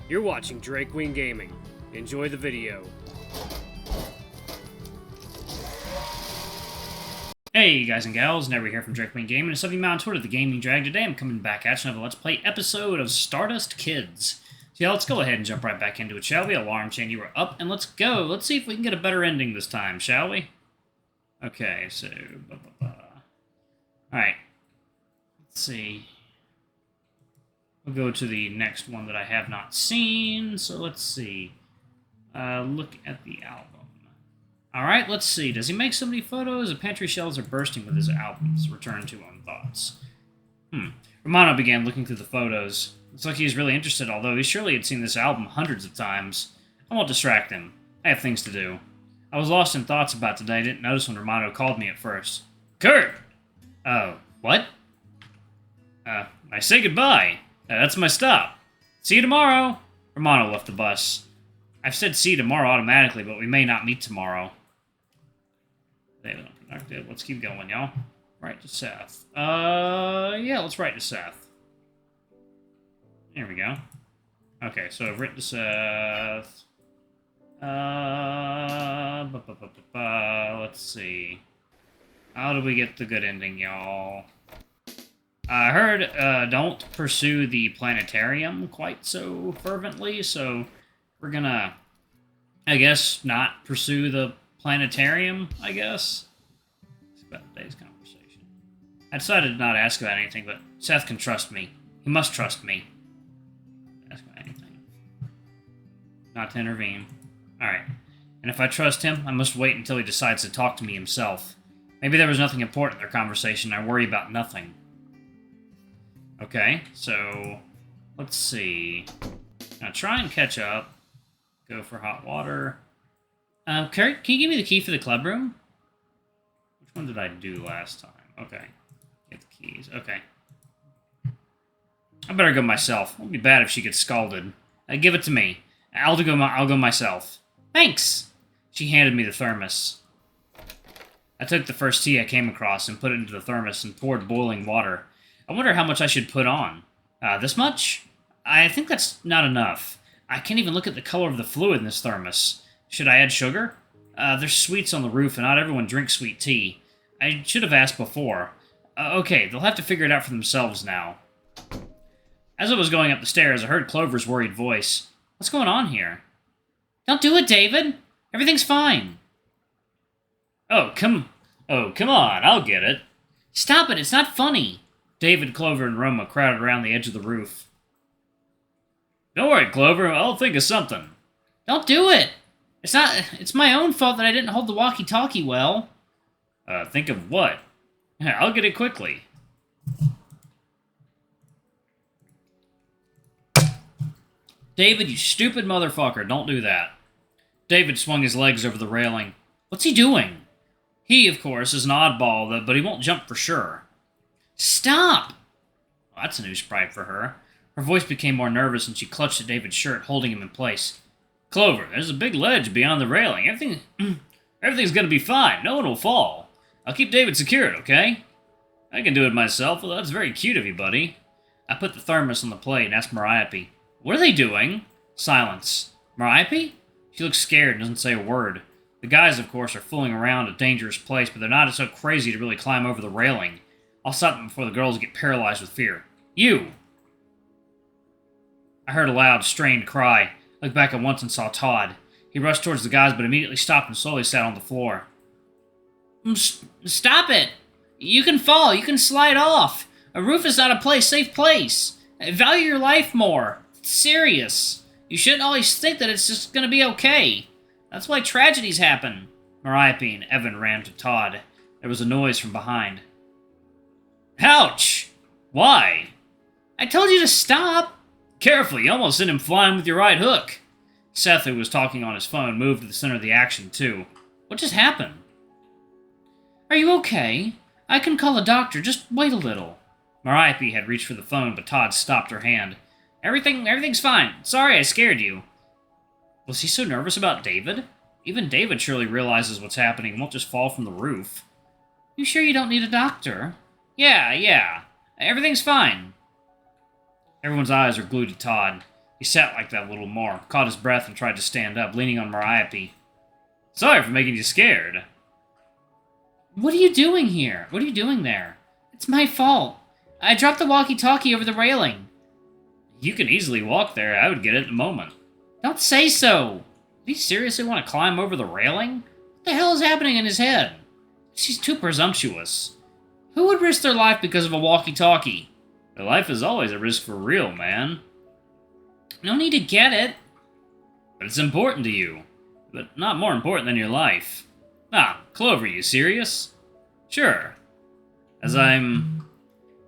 You're watching Drake Wing Gaming. Enjoy the video. Hey guys and gals, Never here from Drake Wing Gaming, and Subby Mountain Twitter, the Gaming Drag. Today I'm coming back at you with a Let's Play episode of Stardust Kids. So yeah, let's go ahead and jump right back into it, shall we? Alarm chain, you were up, and let's go. Let's see if we can get a better ending this time, shall we? Okay, so... Alright. Let's see. We'll go to the next one that I have not seen, so let's see. Look at the album. Alright, let's see. Does he make so many photos? The pantry shelves are bursting with his albums. Return to on thoughts. Romano began looking through the photos. Looks like he's really interested, although he surely had seen this album hundreds of times. I won't distract him. I have things to do. I was lost in thoughts about today. I didn't notice when Romano called me at first. Kurt! Oh, what? I say goodbye. That's my stop. See you tomorrow. Romano left the bus. I've said see you tomorrow automatically, but we may not meet tomorrow. Let's keep going, y'all. Right to Seth. Yeah, let's write to Seth. There we go. Okay, so I've written to Seth. Let's see. How do we get the good ending, y'all? I heard, don't pursue the planetarium quite so fervently, so we're gonna, I guess, not pursue the planetarium, I guess. It's about today's conversation. I decided to not ask about anything, but Seth can trust me. He must trust me. Ask about anything. Not to intervene. Alright. And if I trust him, I must wait until he decides to talk to me himself. Maybe there was nothing important in their conversation. I worry about nothing. Okay, so let's see. Now try and catch up. Go for hot water. Kurt, can you give me the key for the club room? Which one did I do last time? Okay. Get the keys. Okay. I better go myself. It would be bad if she gets scalded. Give it to me. I'll go myself. Thanks! She handed me the thermos. I took the first tea I came across and put it into the thermos and poured boiling water. I wonder how much I should put on. This much? I think that's not enough. I can't even look at the color of the fluid in this thermos. Should I add sugar? There's sweets on the roof, and not everyone drinks sweet tea. I should have asked before. Okay, they'll have to figure it out for themselves now. As I was going up the stairs, I heard Clover's worried voice. What's going on here? Don't do it, David! Everything's fine! Oh, come on, I'll get it. Stop it, it's not funny! David, Clover, and Roma crowded around the edge of the roof. Don't worry, Clover, I'll think of something. Don't do it! It's my own fault that I didn't hold the walkie-talkie well. Think of what? I'll get it quickly. David, you stupid motherfucker, don't do that. David swung his legs over the railing. What's he doing? He, of course, is an oddball, but he won't jump for sure. Stop! Well, that's a new sprite for her. Her voice became more nervous and she clutched at David's shirt, holding him in place. Clover, there's a big ledge beyond the railing. Everything's gonna be fine. No one will fall. I'll keep David secured, okay? I can do it myself. Well, that's very cute of you, buddy. I put the thermos on the plate and asked Mariapi, what are they doing? Silence. Mariapi? She looks scared and doesn't say a word. The guys, of course, are fooling around a dangerous place, but they're not so crazy to really climb over the railing. I'll stop them before the girls get paralyzed with fear. You! I heard a loud, strained cry. I looked back at once and saw Todd. He rushed towards the guys, but immediately stopped and slowly sat on the floor. Stop it! You can fall. You can slide off. A roof is not a safe place. Value your life more. It's serious. You shouldn't always think that it's just gonna be okay. That's why tragedies happen. Mariapi and Evan ran to Todd. There was a noise from behind. Ouch! Why? I told you to stop! Careful, you almost sent him flying with your right hook. Seth, who was talking on his phone, moved to the center of the action, too. What just happened? Are you okay? I can call a doctor, just wait a little. Mariapi had reached for the phone, but Todd stopped her hand. Everything's fine. Sorry I scared you. Was he so nervous about David? Even David surely realizes what's happening and won't just fall from the roof. You sure you don't need a doctor? Yeah. Everything's fine. Everyone's eyes are glued to Todd. He sat like that a little more, caught his breath, and tried to stand up, leaning on Mariapi. Sorry for making you scared. What are you doing here? What are you doing there? It's my fault. I dropped the walkie-talkie over the railing. You can easily walk there. I would get it in a moment. Don't say so. Do you seriously want to climb over the railing? What the hell is happening in his head? She's too presumptuous. Who would risk their life because of a walkie-talkie? Their life is always a risk for real, man. No need to get it. But it's important to you. But not more important than your life. Ah, Clover, you serious? Sure. As I'm...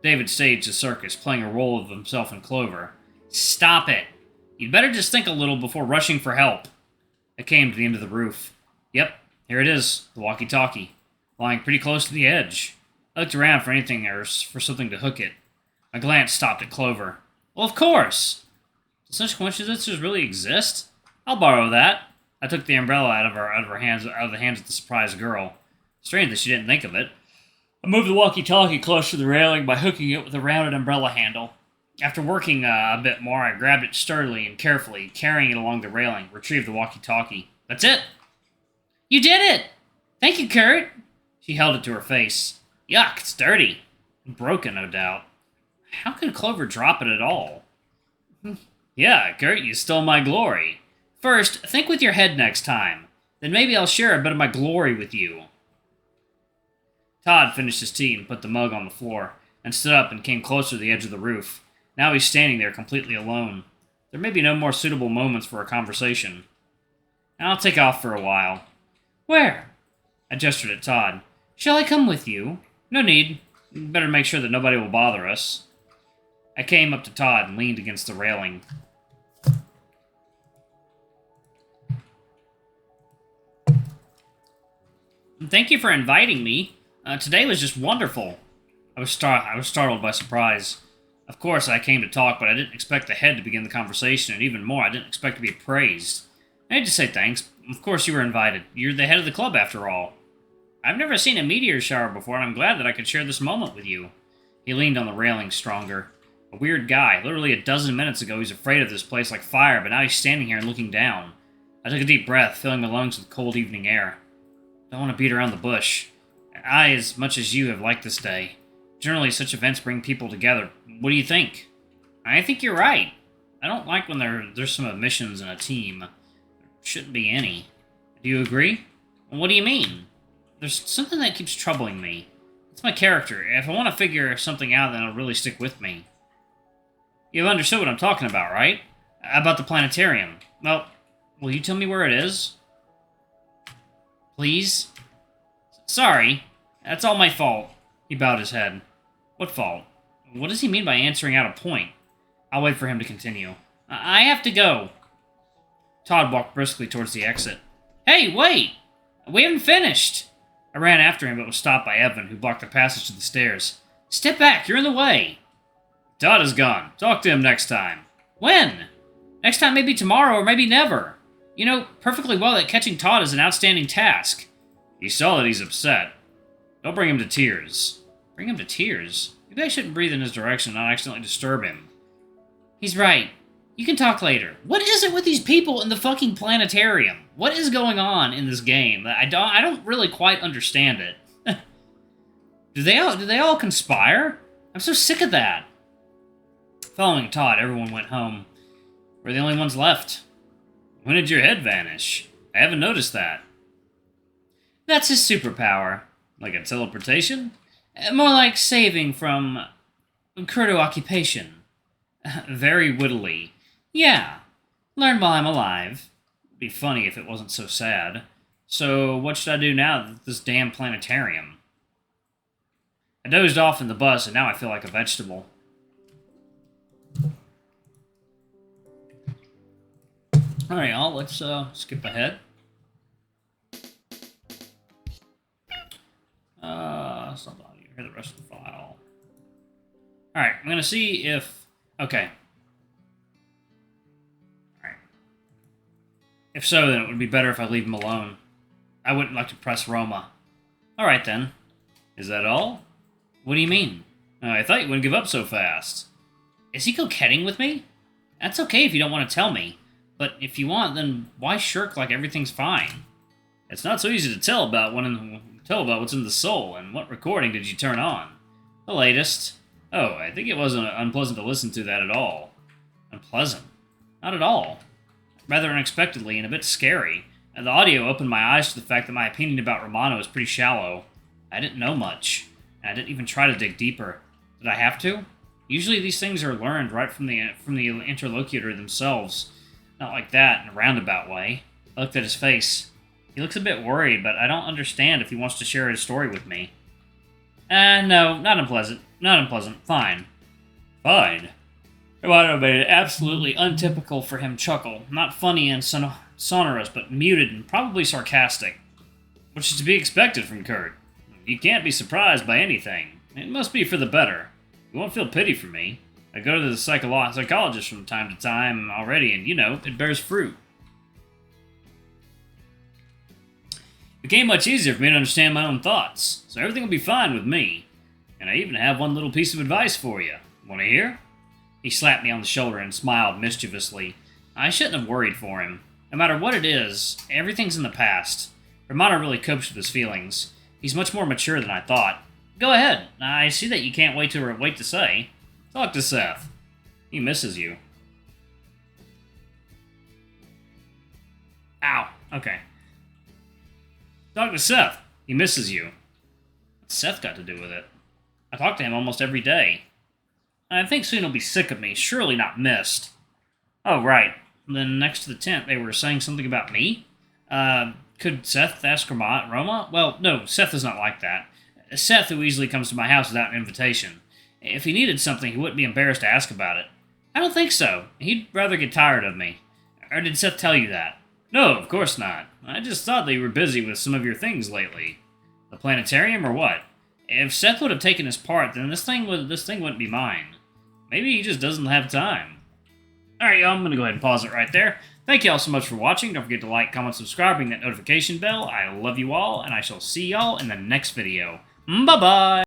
David staged a circus, playing a role of himself in Clover. Stop it. You'd better just think a little before rushing for help. I came to the end of the roof. Yep, here it is, the walkie-talkie, lying pretty close to the edge. I looked around for anything or for something to hook it. My glance stopped at Clover. Well, of course! Do such coincidences really exist? I'll borrow that. I took the umbrella out of the hands of the surprised girl. Strange that she didn't think of it. I moved the walkie-talkie close to the railing by hooking it with a rounded umbrella handle. After working a bit more, I grabbed it sturdily and carefully, carrying it along the railing, retrieved the walkie-talkie. That's it! You did it! Thank you, Kurt! She held it to her face. Yuck, it's dirty. And broken, no doubt. How could Clover drop it at all? Yeah, Kurt, you stole my glory. First, think with your head next time. Then maybe I'll share a bit of my glory with you. Todd finished his tea and put the mug on the floor, and stood up and came closer to the edge of the roof. Now he's standing there completely alone. There may be no more suitable moments for a conversation. I'll take off for a while. Where? I gestured at Todd. Shall I come with you? No need. Better make sure that nobody will bother us. I came up to Todd and leaned against the railing. Thank you for inviting me. Today was just wonderful. I was startled by surprise. Of course, I came to talk, but I didn't expect the head to begin the conversation, and even more, I didn't expect to be praised. I had to say thanks. Of course you were invited. You're the head of the club, after all. I've never seen a meteor shower before, and I'm glad that I could share this moment with you. He leaned on the railing stronger. A weird guy. Literally a dozen minutes ago, he's afraid of this place like fire, but now he's standing here and looking down. I took a deep breath, filling my lungs with cold evening air. Don't want to beat around the bush. I, as much as you, have liked this day. Generally, such events bring people together. What do you think? I think you're right. I don't like when there's some omissions in a team. There shouldn't be any. Do you agree? What do you mean? There's something that keeps troubling me. It's my character. If I want to figure something out, then it'll really stick with me. You've understood what I'm talking about, right? About the planetarium. Well, will you tell me where it is? Please? Sorry. That's all my fault. He bowed his head. What fault? What does he mean by answering out of point? I'll wait for him to continue. I have to go. Todd walked briskly towards the exit. Hey, wait! We haven't finished! I ran after him, but was stopped by Evan, who blocked the passage to the stairs. Step back, you're in the way! Todd is gone. Talk to him next time. When? Next time maybe tomorrow, or maybe never. You know perfectly well that catching Todd is an outstanding task. You saw that he's upset. Don't bring him to tears. Bring him to tears? Maybe I shouldn't breathe in his direction and not accidentally disturb him. He's right. You can talk later. What is it with these people in the fucking planetarium? What is going on in this game? I don't really quite understand it. Do they all conspire? I'm so sick of that. Following Todd, everyone went home. We're the only ones left. When did your head vanish? I haven't noticed that. That's his superpower. Like a teleportation? More like saving from Kurdo occupation. Very wittily. Yeah. Learn while I'm alive. It'd be funny if it wasn't so sad. So, what should I do now at this damn planetarium? I dozed off in the bus, and now I feel like a vegetable. Alright, y'all, let's skip ahead. Something you hear the rest of the file. Alright, I'm gonna see if... Okay. Alright. If so, then it would be better if I leave him alone. I wouldn't like to press Roma. Alright then. Is that all? What do you mean? I thought you wouldn't give up so fast. Is he coquetting with me? That's okay if you don't want to tell me. But if you want, then why shirk like everything's fine? It's not so easy to tell about what's in the soul, and what recording did you turn on? The latest. Oh, I think it wasn't unpleasant to listen to that at all. Unpleasant? Not at all. Rather unexpectedly and a bit scary. And the audio opened my eyes to the fact that my opinion about Romano is pretty shallow. I didn't know much, and I didn't even try to dig deeper. Did I have to? Usually these things are learned right from the interlocutor themselves. Not like that, in a roundabout way. I looked at his face. He looks a bit worried, but I don't understand if he wants to share his story with me. No, not unpleasant. Not unpleasant. Fine. Fine? Romano made an absolutely untypical for him chuckle. Not funny and sonorous, but muted and probably sarcastic. Which is to be expected from Kurt. You can't be surprised by anything. It must be for the better. You won't feel pity for me. I go to the psychologist from time to time already, and, it bears fruit. It became much easier for me to understand my own thoughts, so everything will be fine with me. And I even have one little piece of advice for you. Want to hear? He slapped me on the shoulder and smiled mischievously. I shouldn't have worried for him. No matter what it is, everything's in the past. Romano really copes with his feelings. He's much more mature than I thought. Go ahead. I see that you can't wait to say. Talk to Seth. He misses you. Ow. Okay. Talk to Seth. He misses you. What's Seth got to do with it? I talk to him almost every day. I think soon he'll be sick of me, surely not missed. Oh, right. Then next to the tent, they were saying something about me? Could Seth ask Roma? Well, no, Seth is not like that. Seth, who easily comes to my house without an invitation. If he needed something, he wouldn't be embarrassed to ask about it. I don't think so. He'd rather get tired of me. Or did Seth tell you that? No, of course not. I just thought that you were busy with some of your things lately. The planetarium or what? If Seth would have taken his part, then this thing wouldn't be mine. Maybe he just doesn't have time. Alright, y'all, I'm going to go ahead and pause it right there. Thank you all so much for watching. Don't forget to like, comment, subscribe, ring that notification bell. I love you all, and I shall see y'all in the next video. Bye-bye!